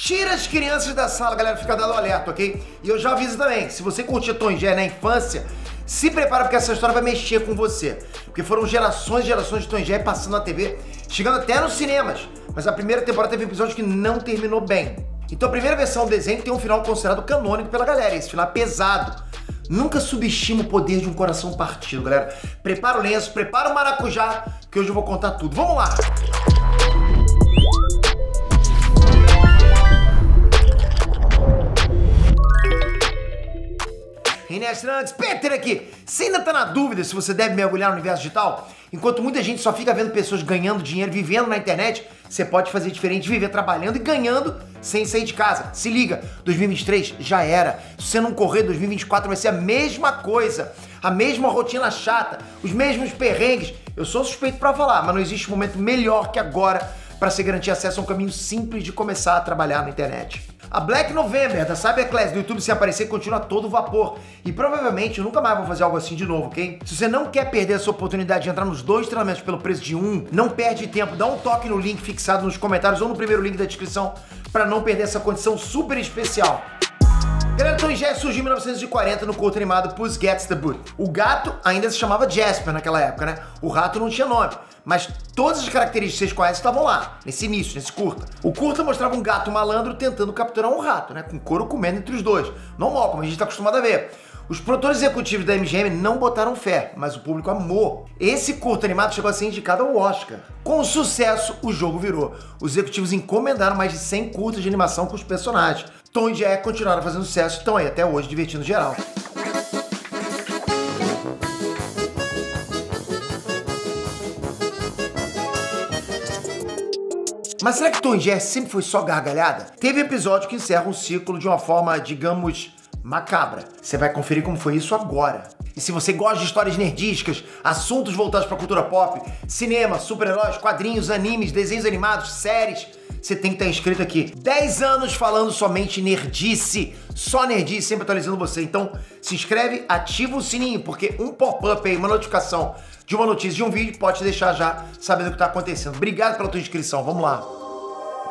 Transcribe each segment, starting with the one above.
Tira as crianças da sala, galera, fica dando alerta, ok? E eu já aviso também, se você curtia Tom e Jerry na infância, se prepara porque essa história vai mexer com você. Porque foram gerações e gerações de Tom e Jerry passando na TV, chegando até nos cinemas. Mas a primeira temporada teve um episódio que não terminou bem. Então a primeira versão do desenho tem um final considerado canônico pela galera, esse final é pesado. Nunca subestima o poder de um coração partido, galera. Prepara o lenço, prepara o maracujá, que hoje eu vou contar tudo. Vamos lá! Reinestrantes, Peter aqui! Você ainda tá na dúvida se você deve mergulhar no universo digital? Enquanto muita gente só fica vendo pessoas ganhando dinheiro, vivendo na internet, você pode fazer diferente, viver trabalhando e ganhando sem sair de casa. Se liga, 2023 já era. Se você não correr, 2024 vai ser a mesma coisa. A mesma rotina chata, os mesmos perrengues. Eu sou suspeito pra falar, mas não existe momento melhor que agora para se garantir acesso a um caminho simples de começar a trabalhar na internet. A Black November da Cyberclass do YouTube sem aparecer continua a todo vapor. E provavelmente eu nunca mais vou fazer algo assim de novo, ok? Se você não quer perder essa oportunidade de entrar nos 2 treinamentos pelo preço de um, não perde tempo, dá um toque no link fixado nos comentários ou no primeiro link da descrição para não perder essa condição super especial. Galera, Tom e Jerry surgiu em 1940 no curto animado Puss Gets the Boot. O gato ainda se chamava Jasper naquela época, né? O rato não tinha nome, mas todas as características que vocês conhecem estavam lá, nesse início, nesse curta. O curta mostrava um gato malandro tentando capturar um rato, né? Com couro comendo entre os dois. Normal, como a gente tá acostumado a ver. Os produtores executivos da MGM não botaram fé, mas o público amou. Esse curto animado chegou a ser indicado ao Oscar. Com sucesso, o jogo virou. Os executivos encomendaram mais de 100 curtas de animação com os personagens. Tom e Jerry continuaram fazendo sucesso e estão aí até hoje divertindo geral. Mas será que Tom e Jerry sempre foi só gargalhada? Teve episódio que encerra um ciclo de uma forma, digamos, macabra. Você vai conferir como foi isso agora. E se você gosta de histórias nerdísticas, assuntos voltados para a cultura pop, cinema, super-heróis, quadrinhos, animes, desenhos animados, séries, você tem que estar inscrito aqui. 10 anos falando somente nerdice, só nerdice, sempre atualizando você. Então se inscreve, ativa o sininho, porque um pop-up aí, uma notificação de uma notícia de um vídeo pode te deixar já sabendo o que está acontecendo. Obrigado pela tua inscrição, vamos lá.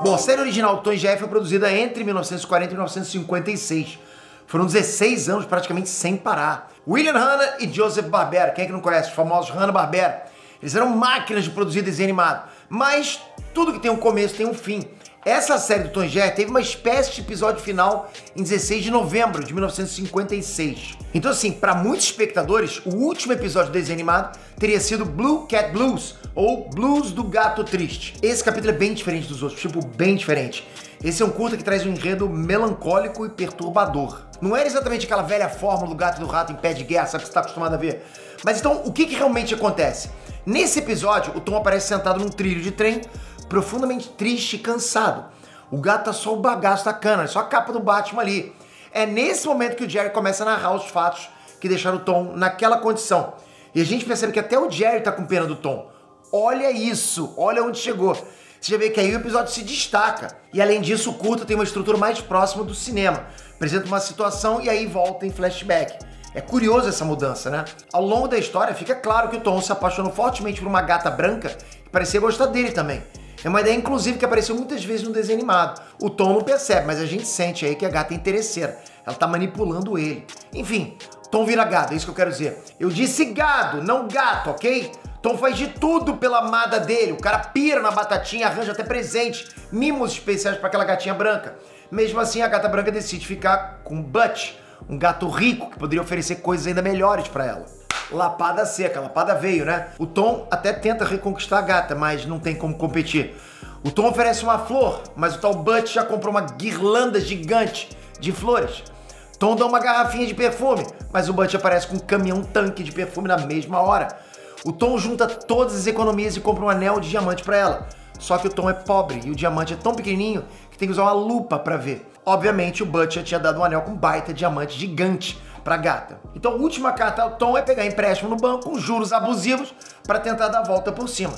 Bom, a série original do Tom e Jerry foi produzida entre 1940 e 1956. Foram 16 anos praticamente sem parar. William Hanna e Joseph Barbera, quem é que não conhece? Os famosos Hanna-Barbera. Eles eram máquinas de produzir desenho animado. Mas tudo que tem um começo tem um fim. Essa série do Tom e Jerry teve uma espécie de episódio final em 16 de novembro de 1956. Então assim, para muitos espectadores, o último episódio do desenho animado teria sido Blue Cat Blues, ou Blues do Gato Triste. Esse capítulo é bem diferente dos outros, tipo, bem diferente. Esse é um curta que traz um enredo melancólico e perturbador. Não era exatamente aquela velha fórmula do gato e do rato em pé de guerra, sabe, que você está acostumado a ver. Mas então, o que realmente acontece? Nesse episódio, o Tom aparece sentado num trilho de trem, profundamente triste e cansado. O gato tá só o bagaço da cana, só a capa do Batman ali. É nesse momento que o Jerry começa a narrar os fatos que deixaram o Tom naquela condição. E a gente percebe que até o Jerry tá com pena do Tom. Olha isso, olha onde chegou. Você já vê que aí o episódio se destaca. E além disso, o curta tem uma estrutura mais próxima do cinema. Apresenta uma situação e aí volta em flashback. É curioso essa mudança, né? Ao longo da história, fica claro que o Tom se apaixonou fortemente por uma gata branca que parecia gostar dele também. É uma ideia, inclusive, que apareceu muitas vezes no desenho animado. O Tom não percebe, mas a gente sente aí que a gata é interesseira. Ela tá manipulando ele. Enfim, Tom vira gado, é isso que eu quero dizer. Eu disse gado, não gato, ok? Tom faz de tudo pela amada dele. O cara pira na batatinha, arranja até presente, mimos especiais para aquela gatinha branca. Mesmo assim, a gata branca decide ficar com Butch, um gato rico que poderia oferecer coisas ainda melhores para ela. Lapada seca, lapada veio, né? O Tom até tenta reconquistar a gata, mas não tem como competir. O Tom oferece uma flor, mas o tal Butch já comprou uma guirlanda gigante de flores. Tom dá uma garrafinha de perfume, mas o Butch aparece com um caminhão-tanque de perfume na mesma hora. O Tom junta todas as economias e compra um anel de diamante para ela. Só que o Tom é pobre e o diamante é tão pequenininho que tem que usar uma lupa para ver. Obviamente, o Butch já tinha dado um anel com baita diamante gigante pra gata. Então a última carta ao Tom é pegar empréstimo no banco com juros abusivos para tentar dar a volta por cima.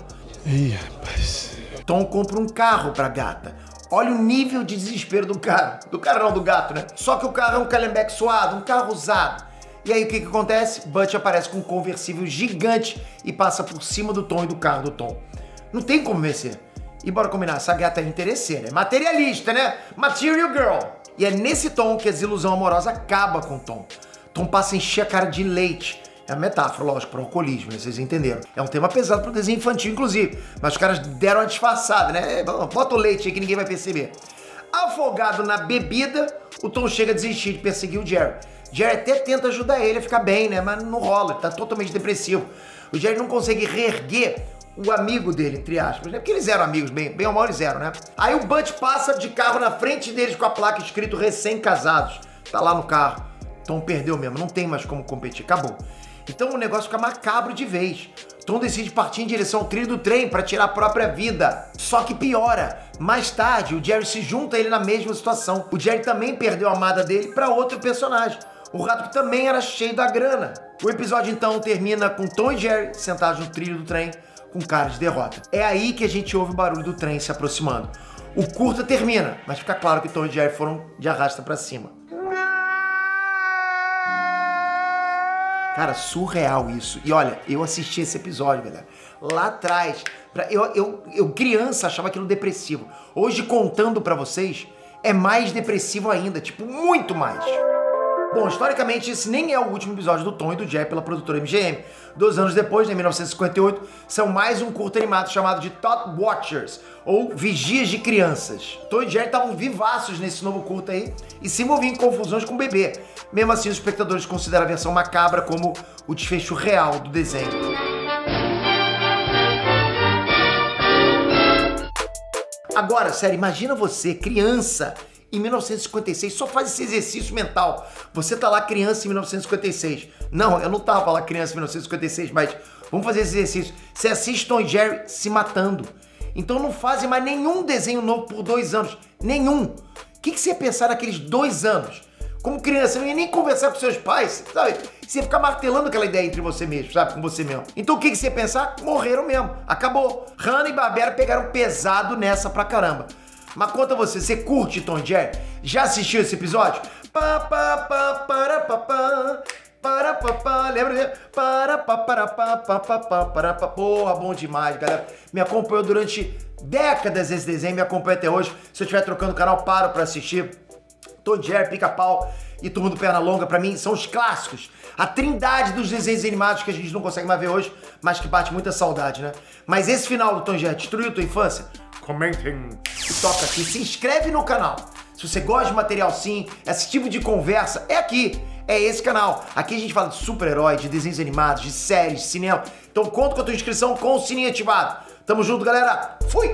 Ih, rapaz. Tom compra um carro pra gata. Olha o nível de desespero do cara. Do cara não, do gato, né? Só que o carro é um Calhambeque suado, um carro usado. E aí o que acontece? Butch aparece com um conversível gigante e passa por cima do Tom e do carro do Tom. Não tem como vencer. E bora combinar, essa gata é interesseira, é materialista, né? Material Girl. E é nesse tom que a desilusão amorosa acaba com o Tom. Tom passa a encher a cara de leite. É a metáfora, lógico, para o alcoolismo, vocês entenderam. É um tema pesado pro desenho infantil, inclusive. Mas os caras deram uma disfarçada, né? Bota o leite aí que ninguém vai perceber. Afogado na bebida, o Tom chega a desistir de perseguir o Jerry. Jerry até tenta ajudar ele a ficar bem, né? Mas não rola, ele tá totalmente depressivo. O Jerry não consegue reerguer o amigo dele, entre aspas, né? Porque eles eram amigos, bem ou mal eles eram, né? Aí o Butch passa de carro na frente deles com a placa escrito recém-casados. Tá lá no carro. Tom perdeu mesmo, não tem mais como competir, acabou. Então o negócio fica macabro de vez. Tom decide partir em direção ao trilho do trem para tirar a própria vida. Só que piora. Mais tarde, o Jerry se junta a ele na mesma situação. O Jerry também perdeu a amada dele para outro personagem. O rato que também era cheio da grana. O episódio então termina com Tom e Jerry sentados no trilho do trem com cara de derrota. É aí que a gente ouve o barulho do trem se aproximando. O curta termina, mas fica claro que Tom e Jerry foram de arrasta pra cima. Cara, surreal isso. E olha, eu assisti esse episódio, galera, lá atrás. Eu criança, achava aquilo depressivo. Hoje, contando pra vocês, é mais depressivo ainda. Tipo, muito mais. Bom, historicamente, esse nem é o último episódio do Tom e do Jerry pela produtora MGM. 2 anos depois, em 1958, são mais um curto animado chamado de Thought Watchers, ou Vigias de Crianças. Tom e Jerry estavam vivaços nesse novo curto aí e se envolviam em confusões com o bebê. Mesmo assim, os espectadores consideram a versão macabra como o desfecho real do desenho. Agora, sério, imagina você, criança, em 1956, só faz esse exercício mental. Você tá lá criança em 1956. Não, eu não tava lá criança em 1956, mas vamos fazer esse exercício. Você assiste Tom e Jerry se matando. Então não fazem mais nenhum desenho novo por 2 anos. Nenhum. O que você ia pensar naqueles 2 anos? Como criança, você não ia nem conversar com seus pais, sabe? Você ia ficar martelando aquela ideia entre você mesmo, sabe? Com você mesmo. Então o que você ia pensar? Morreram mesmo. Acabou. Hanna e Barbera pegaram pesado nessa pra caramba. Mas conta você curte Tom e Jerry? Já assistiu esse episódio? Lembra? Porra, bom demais, galera. Me acompanhou durante décadas esse desenho, me acompanha até hoje. Se eu estiver trocando o canal, paro pra assistir. Tom e Jerry, Pica-Pau e Turma do Perna Longa, pra mim, são os clássicos. A trindade dos desenhos animados que a gente não consegue mais ver hoje, mas que bate muita saudade, né? Mas esse final do Tom e Jerry destruiu tua infância? Comentem, toca aqui, se inscreve no canal. Se você gosta de material sim, esse tipo de conversa, é aqui, é esse canal. Aqui a gente fala de super-herói, de desenhos animados, de séries, de cinema. Então conta com a tua inscrição com o sininho ativado. Tamo junto, galera. Fui!